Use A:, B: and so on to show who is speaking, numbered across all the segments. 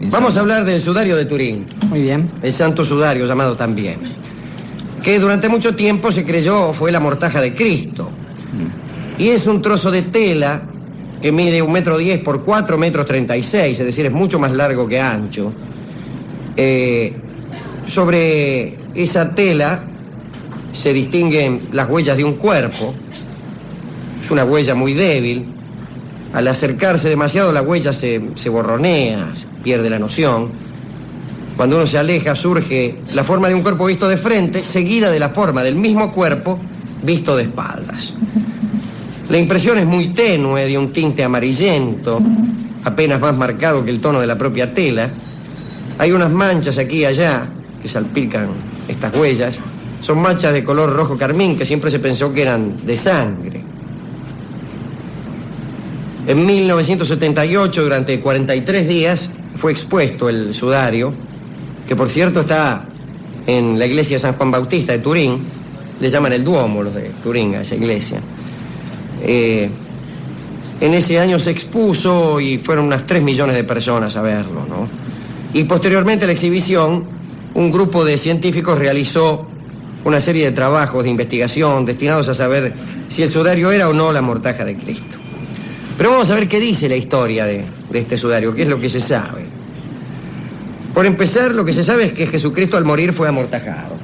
A: Vamos a hablar del sudario de Turín.
B: Muy bien.
A: El santo sudario, llamado también. Que durante mucho tiempo se creyó fue la mortaja de Cristo. Y es un trozo de tela que mide 1,10 m por 4,36 m, es decir, es mucho más largo que ancho. Sobre esa tela se distinguen las huellas de un cuerpo. Es una huella muy débil. Al acercarse demasiado la huella se borronea, se pierde la noción. Cuando uno se aleja surge la forma de un cuerpo visto de frente, seguida de la forma del mismo cuerpo visto de espaldas. La impresión es muy tenue, de un tinte amarillento, apenas más marcado que el tono de la propia tela. Hay unas manchas aquí y allá que salpican estas huellas. Son manchas de color rojo carmín que siempre se pensó que eran de sangre. En 1978, durante 43 días, fue expuesto el sudario, que por cierto está en la iglesia de San Juan Bautista de Turín. Le llaman el Duomo los de Turín a esa iglesia. En ese año se expuso y fueron unas 3 millones de personas a verlo, ¿no? Y posteriormente a la exhibición, un grupo de científicos realizó una serie de trabajos de investigación destinados a saber si el sudario era o no la mortaja de Cristo. Pero vamos a ver qué dice la historia de este sudario, qué es lo que se sabe. Por empezar, lo que se sabe es que Jesucristo al morir fue amortajado.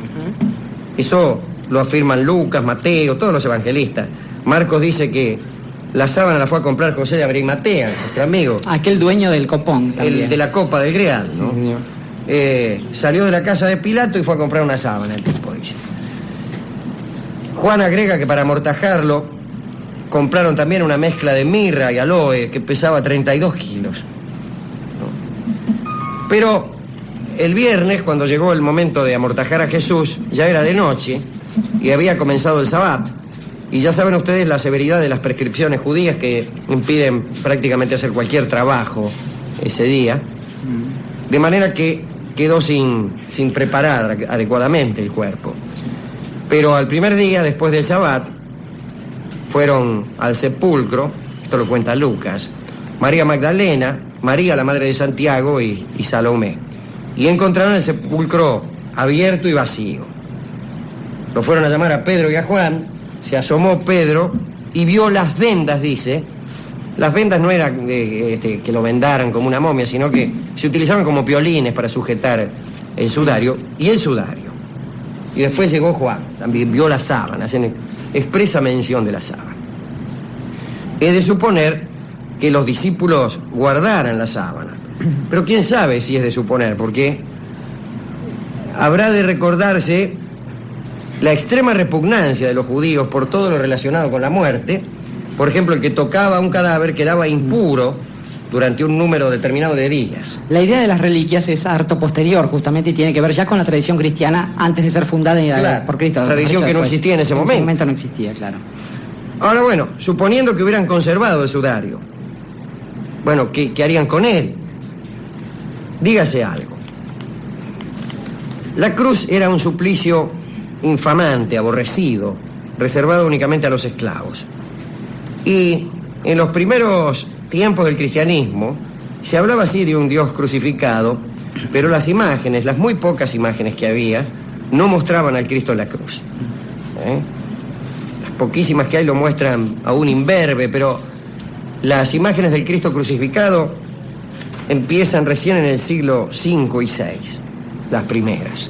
A: Eso lo afirman Lucas, Mateo, todos los evangelistas. Marcos dice que la sábana la fue a comprar José de Arimatea, nuestro amigo.
B: Aquel dueño del copón también.
A: El de la copa del Grial, ¿no? Sí, señor. Salió de la casa de Pilato y fue a comprar una sábana, el tipo dice. Juan agrega que para amortajarlo compraron también una mezcla de mirra y aloe que pesaba 32 kilos. Pero el viernes, cuando llegó el momento de amortajar a Jesús, ya era de noche y había comenzado el sabbat. Y ya saben ustedes la severidad de las prescripciones judías que impiden prácticamente hacer cualquier trabajo ese día. De manera que quedó sin preparar adecuadamente el cuerpo. Pero al primer día, después del sabbat, fueron al sepulcro, esto lo cuenta Lucas, María Magdalena, María la madre de Santiago y Salomé. Y encontraron el sepulcro abierto y vacío. Lo fueron a llamar a Pedro y a Juan. Se asomó Pedro y vio las vendas, dice. Las vendas no eran que lo vendaran como una momia, sino que se utilizaban como piolines para sujetar el sudario y el sudario. Y después llegó Juan, también vio las sábanas, hacen expresa mención de la sábana. Es de suponer que los discípulos guardaran la sábana. Pero quién sabe si es de suponer, porque habrá de recordarse la extrema repugnancia de los judíos por todo lo relacionado con la muerte. Por ejemplo, el que tocaba un cadáver quedaba impuro durante un número determinado de días.
B: La idea de las reliquias es harto posterior, justamente, y tiene que ver ya con la tradición cristiana antes de ser fundada por Cristo.
A: Tradición que no existía en ese momento.
B: En ese momento no existía, claro.
A: Ahora, bueno, suponiendo que hubieran conservado el sudario, bueno, ¿qué harían con él? Dígase algo. La cruz era un suplicio infamante, aborrecido, reservado únicamente a los esclavos. Y en los primeros tiempos del cristianismo se hablaba así de un Dios crucificado, pero las imágenes, las muy pocas imágenes que había, no mostraban al Cristo en la cruz. Las poquísimas que hay lo muestran aún imberbe, pero las imágenes del Cristo crucificado empiezan recién en el siglo V y VI, las primeras.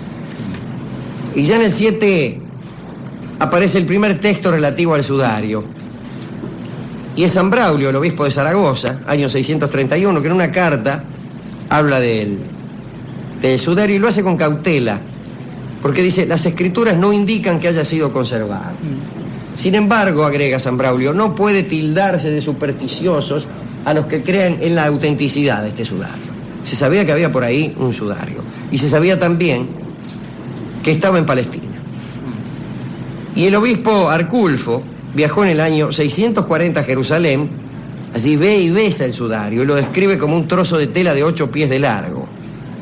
A: Y ya en el 7 aparece el primer texto relativo al sudario. Y es San Braulio, el obispo de Zaragoza, año 631, que en una carta habla del sudario y lo hace con cautela, porque dice, las escrituras no indican que haya sido conservado. Sin embargo, agrega San Braulio, no puede tildarse de supersticiosos a los que crean en la autenticidad de este sudario. Se sabía que había por ahí un sudario. Y se sabía también que estaba en Palestina. Y el obispo Arculfo viajó en el año 640 a Jerusalén, allí ve y besa el sudario y lo describe como un trozo de tela de 8 pies de largo,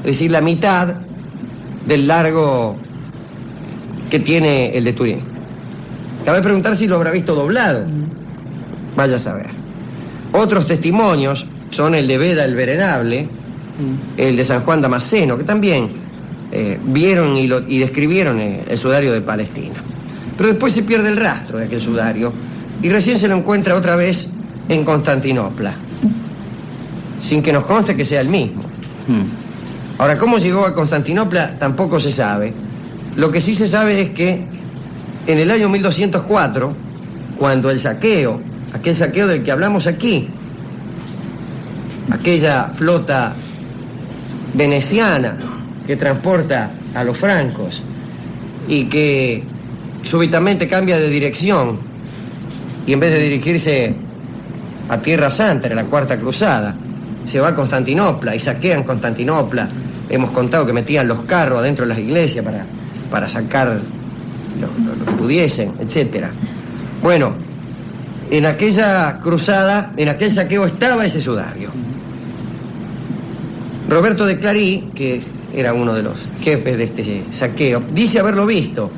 A: es decir, la mitad del largo que tiene el de Turín. Cabe preguntar si lo habrá visto doblado. Vaya a saber. Otros testimonios son el de Beda el Venerable, el de San Juan Damasceno, que también vieron y describieron el sudario de Palestina. Pero después se pierde el rastro de aquel sudario y recién se lo encuentra otra vez en Constantinopla, sin que nos conste que sea el mismo. Ahora, ¿cómo llegó a Constantinopla? Tampoco se sabe. Lo que sí se sabe es que en el año 1204, cuando el saqueo, aquel saqueo del que hablamos aquí, aquella flota veneciana que transporta a los francos y que súbitamente cambia de dirección y en vez de dirigirse a Tierra Santa, en la Cuarta Cruzada, se va a Constantinopla y saquean Constantinopla. Hemos contado que metían los carros adentro de las iglesias para sacar lo que pudiesen, etc. Bueno, en aquella cruzada, en aquel saqueo estaba ese sudario. Roberto de Clarí, que era uno de los jefes de este saqueo, dice haberlo visto,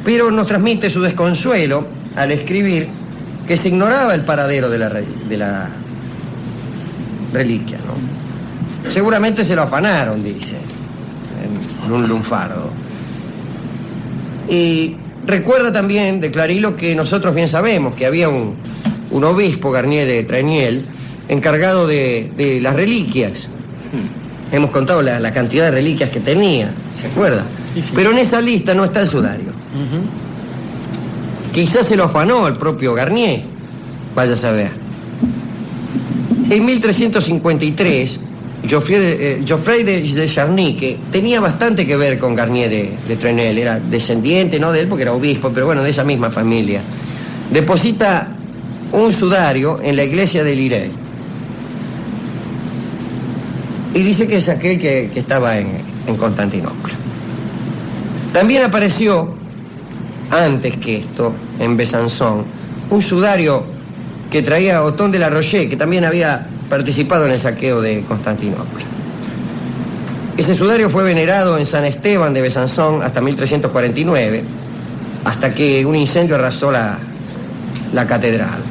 A: pero nos transmite su desconsuelo al escribir que se ignoraba el paradero de la reliquia, ¿no? Seguramente se lo afanaron, dice, en un lunfardo. Y recuerda también de Clarí lo que nosotros bien sabemos, que había un obispo, Garnier de Treniel, encargado de las reliquias. Hemos contado la cantidad de reliquias que tenía, ¿se acuerda? Sí. Pero en esa lista no está el sudario. Quizás se lo afanó el propio Garnier, vaya a saber. En 1353, Geoffrey de Charny, que tenía bastante que ver con Garnier de Trenel, era descendiente, no de él porque era obispo, pero bueno, de esa misma familia, deposita un sudario en la iglesia de Lirey. Y dice que es aquel que estaba en Constantinopla. También apareció, antes que esto, en Besançon, un sudario que traía Otón de la Roche, que también había participado en el saqueo de Constantinopla. Ese sudario fue venerado en San Esteban de Besançon hasta 1349, hasta que un incendio arrasó la catedral.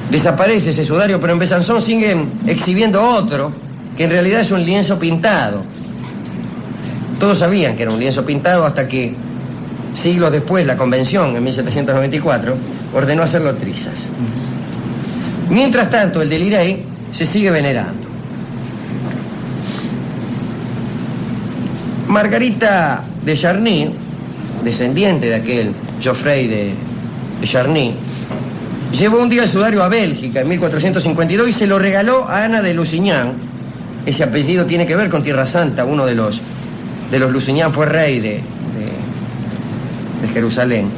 A: Desaparece ese sudario, pero en Besançon siguen exhibiendo otro, que en realidad es un lienzo pintado. Todos sabían que era un lienzo pintado hasta que, siglos después, la convención, en 1794, ordenó hacerlo trizas. Mientras tanto, el de Lirey se sigue venerando. Margarita de Charny, descendiente de aquel Geoffrey de Charny, llevó un día el sudario a Bélgica en 1452 y se lo regaló a Ana de Lusignan. Ese apellido tiene que ver con Tierra Santa. Uno de los Lusignan fue rey de Jerusalén.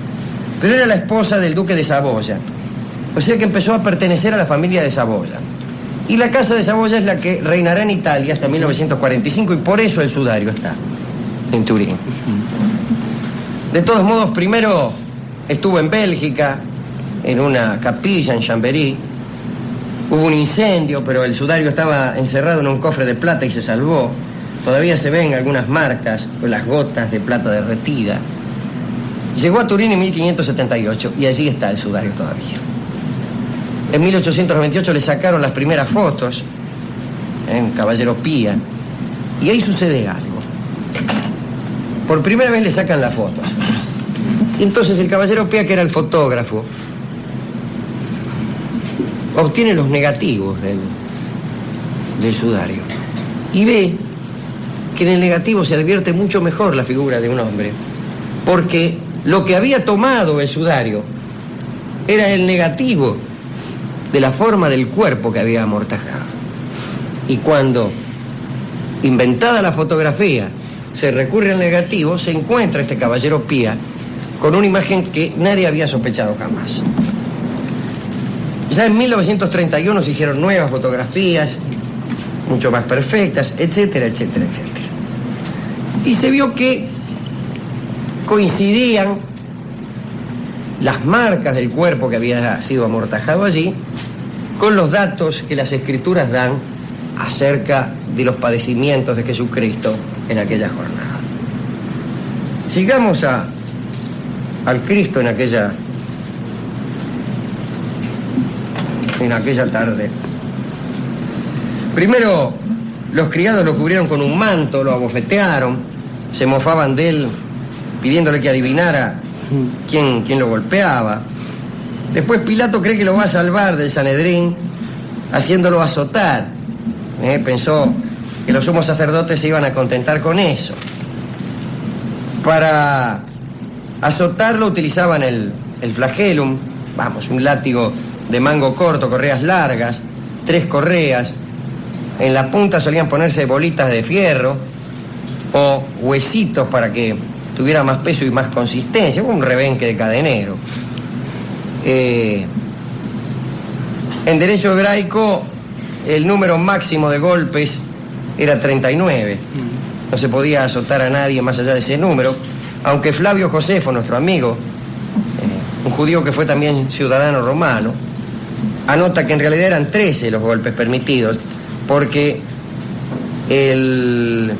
A: Pero era la esposa del duque de Saboya. O sea que empezó a pertenecer a la familia de Saboya. Y la casa de Saboya es la que reinará en Italia hasta 1945 y por eso el sudario está en Turín. De todos modos, primero estuvo en Bélgica, en una capilla en Chambéry. Hubo un incendio, pero el sudario estaba encerrado en un cofre de plata y se salvó. Todavía se ven algunas marcas, las gotas de plata derretida. Llegó a Turín en 1578 y allí está el sudario todavía. En 1898 le sacaron las primeras fotos en Caballero Pía y ahí sucede algo. Por primera vez le sacan las fotos. Y entonces el Caballero Pía, que era el fotógrafo, obtiene los negativos del sudario y ve que en el negativo se advierte mucho mejor la figura de un hombre, porque lo que había tomado el sudario era el negativo de la forma del cuerpo que había amortajado. Y cuando, inventada la fotografía, se recurre al negativo, se encuentra este Caballero Pía con una imagen que nadie había sospechado jamás. Ya en 1931 se hicieron nuevas fotografías, mucho más perfectas, etcétera, etcétera, etcétera. Y se vio que coincidían las marcas del cuerpo que había sido amortajado allí con los datos que las escrituras dan acerca de los padecimientos de Jesucristo en aquella jornada. Sigamos al Cristo en aquella tarde. Primero, los criados lo cubrieron con un manto, lo abofetearon, se mofaban de él, pidiéndole que adivinara quién lo golpeaba. Después Pilato cree que lo va a salvar del Sanedrín, haciéndolo azotar. Pensó que los sumos sacerdotes se iban a contentar con eso. Para azotarlo utilizaban el flagelum, un látigo de mango corto, correas largas, 3 correas. En la punta solían ponerse bolitas de fierro o huesitos para que tuviera más peso y más consistencia, un rebenque de cadenero. En derecho hebraico, el número máximo de golpes era 39. No se podía azotar a nadie más allá de ese número, aunque Flavio Josefo, nuestro amigo, un judío que fue también ciudadano romano, anota que en realidad eran 13 los golpes permitidos, porque el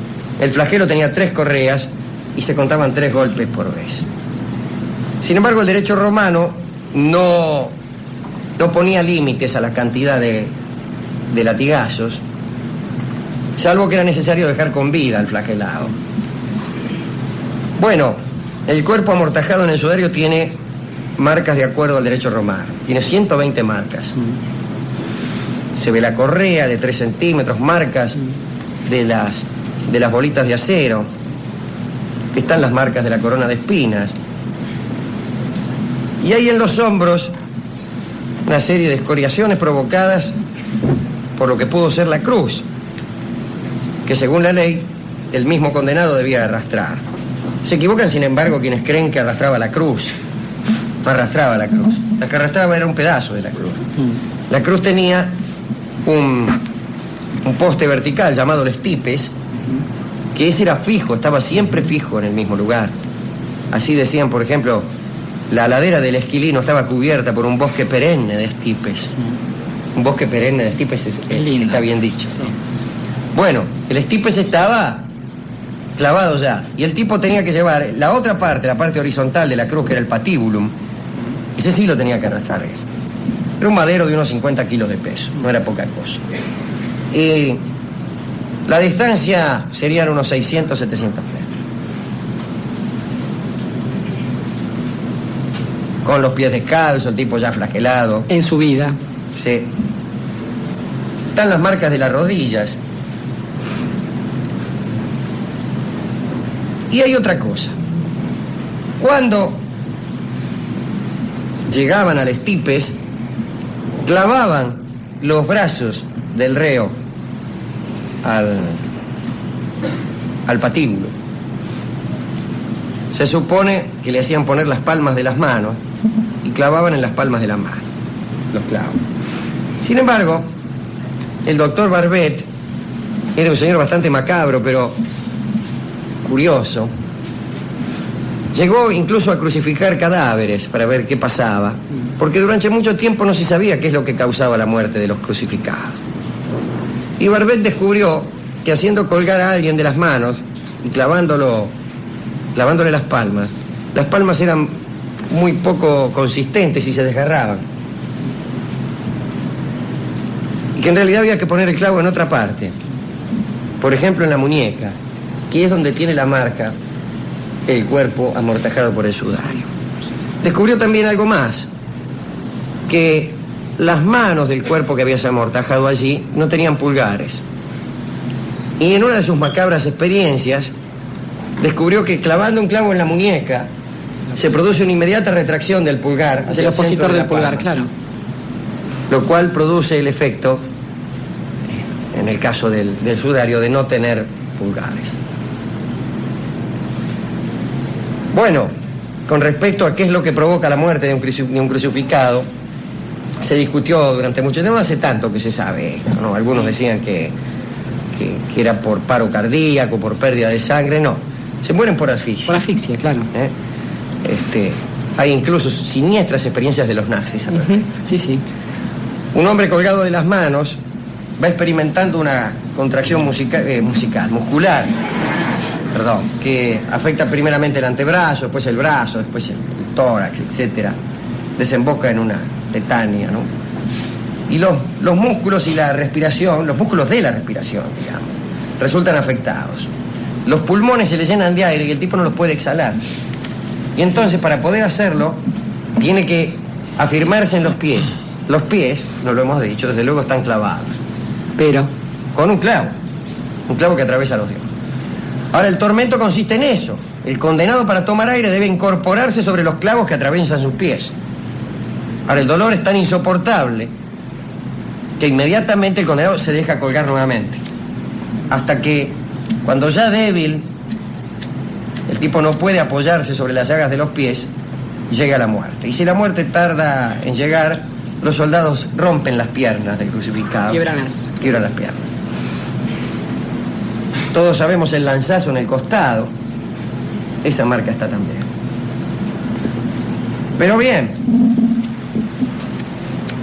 A: flagelo tenía 3 correas y se contaban 3 golpes por vez. Sin embargo, el derecho romano no ponía límites a la cantidad de latigazos, salvo que era necesario dejar con vida al flagelado. Bueno, el cuerpo amortajado en el sudario tiene marcas de acuerdo al derecho romano. Tiene 120 marcas. Se ve la correa de 3 centímetros, marcas de las bolitas de acero. Están las marcas de la corona de espinas. Y hay en los hombros una serie de escoriaciones provocadas por lo que pudo ser la cruz, que según la ley, el mismo condenado debía arrastrar. Se equivocan, sin embargo, quienes creen que arrastraba la cruz. No arrastraba la cruz. La que arrastraba era un pedazo de la cruz. La cruz tenía un poste vertical llamado el estipes, que ese era fijo, estaba siempre fijo en el mismo lugar. Así decían, por ejemplo, la ladera del Esquilino estaba cubierta por un bosque perenne de estipes. Un bosque perenne de estipes está bien dicho.
B: Sí.
A: Bueno, el estipes estaba clavado ya, y el tipo tenía que llevar la otra parte, la parte horizontal de la cruz, que era el patibulum. Ese sí lo tenía que arrastrar eso. Era un madero de unos 50 kilos de peso, no era poca cosa. La distancia serían unos 600, 700 metros. Con los pies descalzos, el tipo ya flagelado.
B: En su vida.
A: Sí. Están las marcas de las rodillas. Y hay otra cosa. Cuando llegaban al estipes, clavaban los brazos del reo al patíbulo. Se supone que le hacían poner las palmas de las manos y clavaban en las palmas de la mano los clavos. Sin embargo, el doctor Barbet era un señor bastante macabro, pero curioso. Llegó incluso a crucificar cadáveres para ver qué pasaba, porque durante mucho tiempo no se sabía qué es lo que causaba la muerte de los crucificados. Y Barbet descubrió que haciendo colgar a alguien de las manos y clavándole las palmas eran muy poco consistentes y se desgarraban. Y que en realidad había que poner el clavo en otra parte, por ejemplo en la muñeca, que es donde tiene la marca el cuerpo amortajado por el sudario. Descubrió también algo más, que las manos del cuerpo que había amortajado allí no tenían pulgares. Y en una de sus macabras experiencias, descubrió que clavando un clavo en la muñeca, se produce una inmediata retracción del pulgar.
B: Del opositor del pulgar, claro.
A: Lo cual produce el efecto, en el caso del sudario, de no tener pulgares. Bueno, con respecto a qué es lo que provoca la muerte de un crucificado, se discutió durante mucho tiempo, no hace tanto que se sabe esto, ¿no? Algunos decían que era por paro cardíaco, por pérdida de sangre, no. Se mueren por asfixia.
B: Por asfixia, claro.
A: Hay incluso siniestras experiencias de los nazis.
B: Sí, sí.
A: Un hombre colgado de las manos va experimentando una contracción muscular, que afecta primeramente el antebrazo, después el brazo, después el tórax, etc. Desemboca en una tetania, ¿no? y los músculos y la respiración, los músculos de la respiración, digamos, resultan afectados. Los pulmones se le llenan de aire y el tipo no los puede exhalar. Y entonces, para poder hacerlo, tiene que afirmarse en los pies. Los pies, no lo hemos dicho, desde luego están clavados.
B: Pero
A: Con un clavo que atraviesa los dedos. Ahora, el tormento consiste en eso. El condenado, para tomar aire, debe incorporarse sobre los clavos que atraviesan sus pies. Ahora, el dolor es tan insoportable que inmediatamente el condenado se deja colgar nuevamente. Hasta que, cuando ya débil, el tipo no puede apoyarse sobre las llagas de los pies, llega la muerte. Y si la muerte tarda en llegar, los soldados rompen las piernas del crucificado.
B: quiebran
A: Quiebran las piernas. Todos sabemos el lanzazo en el costado. Esa marca está también. Pero bien,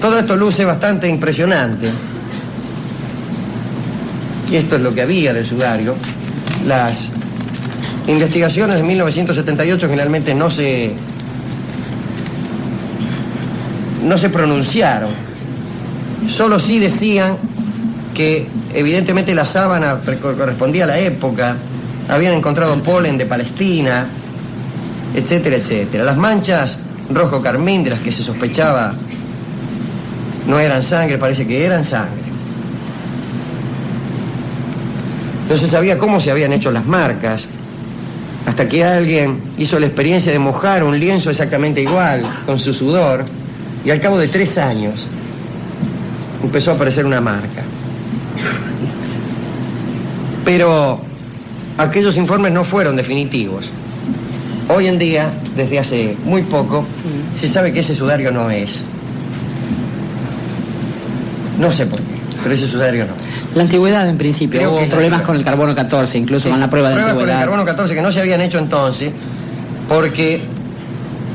A: todo esto luce bastante impresionante. Y esto es lo que había del sudario. Las investigaciones de 1978 generalmente no se pronunciaron. Solo sí decían que evidentemente la sábana correspondía a la época, habían encontrado polen de Palestina, etcétera, etcétera. Las manchas rojo carmín de las que se sospechaba no eran sangre, parece que eran sangre. No se sabía cómo se habían hecho las marcas, hasta que alguien hizo la experiencia de mojar un lienzo exactamente igual, con su sudor, y al cabo de 3 años empezó a aparecer una marca. Pero aquellos informes no fueron definitivos. Hoy en día, desde hace muy poco, se sabe que ese sudario no es. No sé por qué, pero ese sudario no es.
B: La antigüedad, en principio,
A: Creo
B: hubo
A: que
B: problemas con el carbono 14, incluso con la prueba de
A: pruebas
B: antigüedad.
A: con el carbono 14 que no se habían hecho entonces, porque...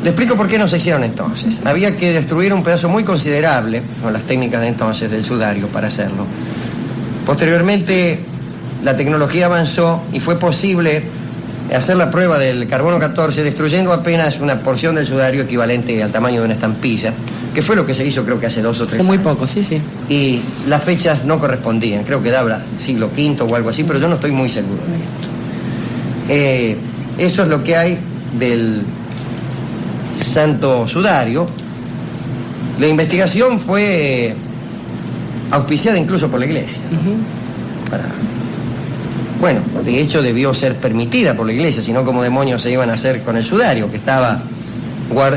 A: Le explico por qué no se hicieron entonces. Había que destruir un pedazo muy considerable, con las técnicas de entonces, del sudario para hacerlo. Posteriormente, la tecnología avanzó y fue posible hacer la prueba del carbono 14 destruyendo apenas una porción del sudario equivalente al tamaño de una estampilla, que fue lo que se hizo creo que hace 2 o 3 años.
B: Hace muy poco, sí, sí.
A: Y las fechas no correspondían, creo que daba siglo V o algo así, pero yo no estoy muy seguro de esto. Eso es lo que hay del santo sudario. La investigación fue auspiciada incluso por la Iglesia. Bueno, de hecho debió ser permitida por la Iglesia, sino como demonios se iban a hacer con el sudario, que estaba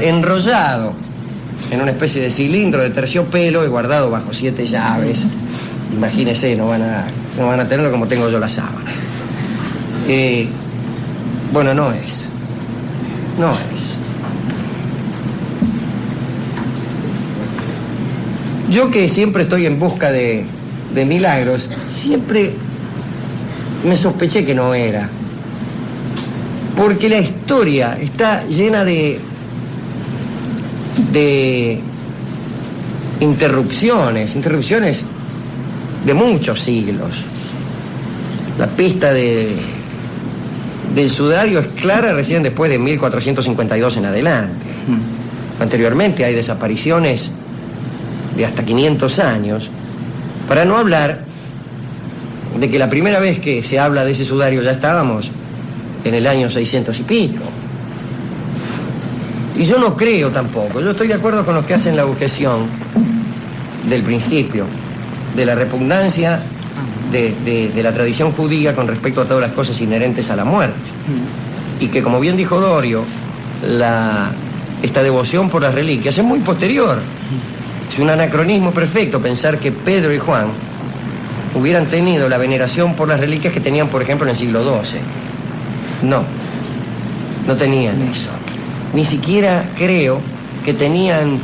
A: enrollado en una especie de cilindro de terciopelo y guardado bajo 7 llaves. Imagínense, no van a tenerlo como tengo yo la sábana. Bueno, no es. Yo, que siempre estoy en busca de milagros, siempre me sospeché que no era. Porque la historia está llena de interrupciones de muchos siglos. La pista del sudario es clara recién después de 1452 en adelante. Anteriormente hay desapariciones de hasta 500 años, para no hablar de que la primera vez que se habla de ese sudario ya estábamos en el año 600 y pico. Y yo no creo tampoco, yo estoy de acuerdo con los que hacen la objeción del principio, de la repugnancia de la tradición judía con respecto a todas las cosas inherentes a la muerte. Y que, como bien dijo Dorio, esta devoción por las reliquias es muy posterior. Es un anacronismo perfecto pensar que Pedro y Juan hubieran tenido la veneración por las reliquias que tenían, por ejemplo, en el siglo XII. No tenían eso. Ni siquiera creo que tenían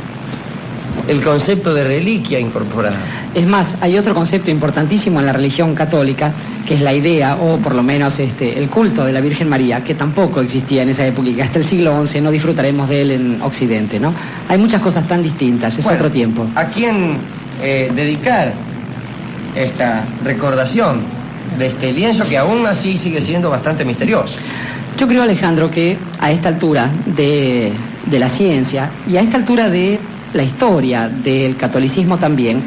A: el concepto de reliquia incorporado.
B: Es más, hay otro concepto importantísimo en la religión católica, que es la idea, o por lo menos el culto de la Virgen María, que tampoco existía en esa época y que hasta el siglo XI no disfrutaremos de él en Occidente, ¿no? Hay muchas cosas tan distintas, es otro tiempo.
A: ¿A quién dedicar esta recordación de este lienzo que aún así sigue siendo bastante misterioso?
B: Yo creo, Alejandro, que a esta altura de la ciencia y a esta altura de la historia del catolicismo también,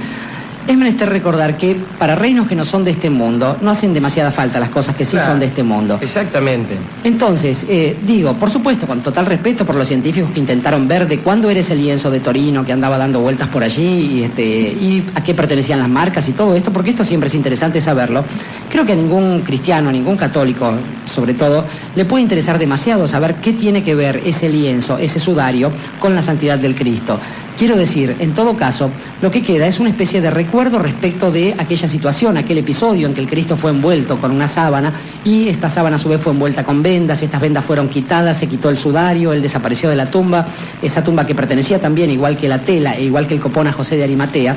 B: es menester recordar que para reinos que no son de este mundo, no hacen demasiada falta las cosas que sí son de este mundo.
A: Exactamente.
B: Entonces, digo, por supuesto, con total respeto por los científicos que intentaron ver de cuándo era ese lienzo de Torino que andaba dando vueltas por allí y a qué pertenecían las marcas y todo esto, porque esto siempre es interesante saberlo. Creo que a ningún cristiano, a ningún católico, sobre todo, le puede interesar demasiado saber qué tiene que ver ese lienzo, ese sudario, con la santidad del Cristo. Quiero decir, en todo caso, lo que queda es una especie de recuerdo respecto de aquella situación, aquel episodio en que el Cristo fue envuelto con una sábana y esta sábana a su vez fue envuelta con vendas, estas vendas fueron quitadas, se quitó el sudario, él desapareció de la tumba, esa tumba que pertenecía también, igual que la tela e igual que el copón, a José de Arimatea.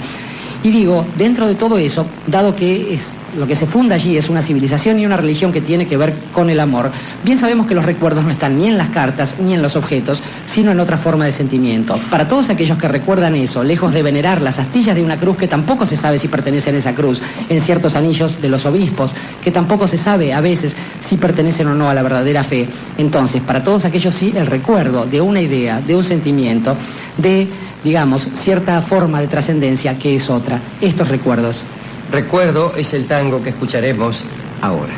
B: Y digo, dentro de todo eso, dado que lo que se funda allí es una civilización y una religión que tiene que ver con el amor, bien sabemos que los recuerdos no están ni en las cartas ni en los objetos, sino en otra forma de sentimiento. Para todos aquellos que recuerdan eso, lejos de venerar las astillas de una cruz que tampoco se sabe si pertenecen a esa cruz, en ciertos anillos de los obispos, que tampoco se sabe a veces si pertenecen o no a la verdadera fe, entonces para todos aquellos sí el recuerdo de una idea, de un sentimiento, de, digamos, cierta forma de trascendencia que es otra, estos recuerdos.
A: Recuerdo es el tango que escucharemos ahora.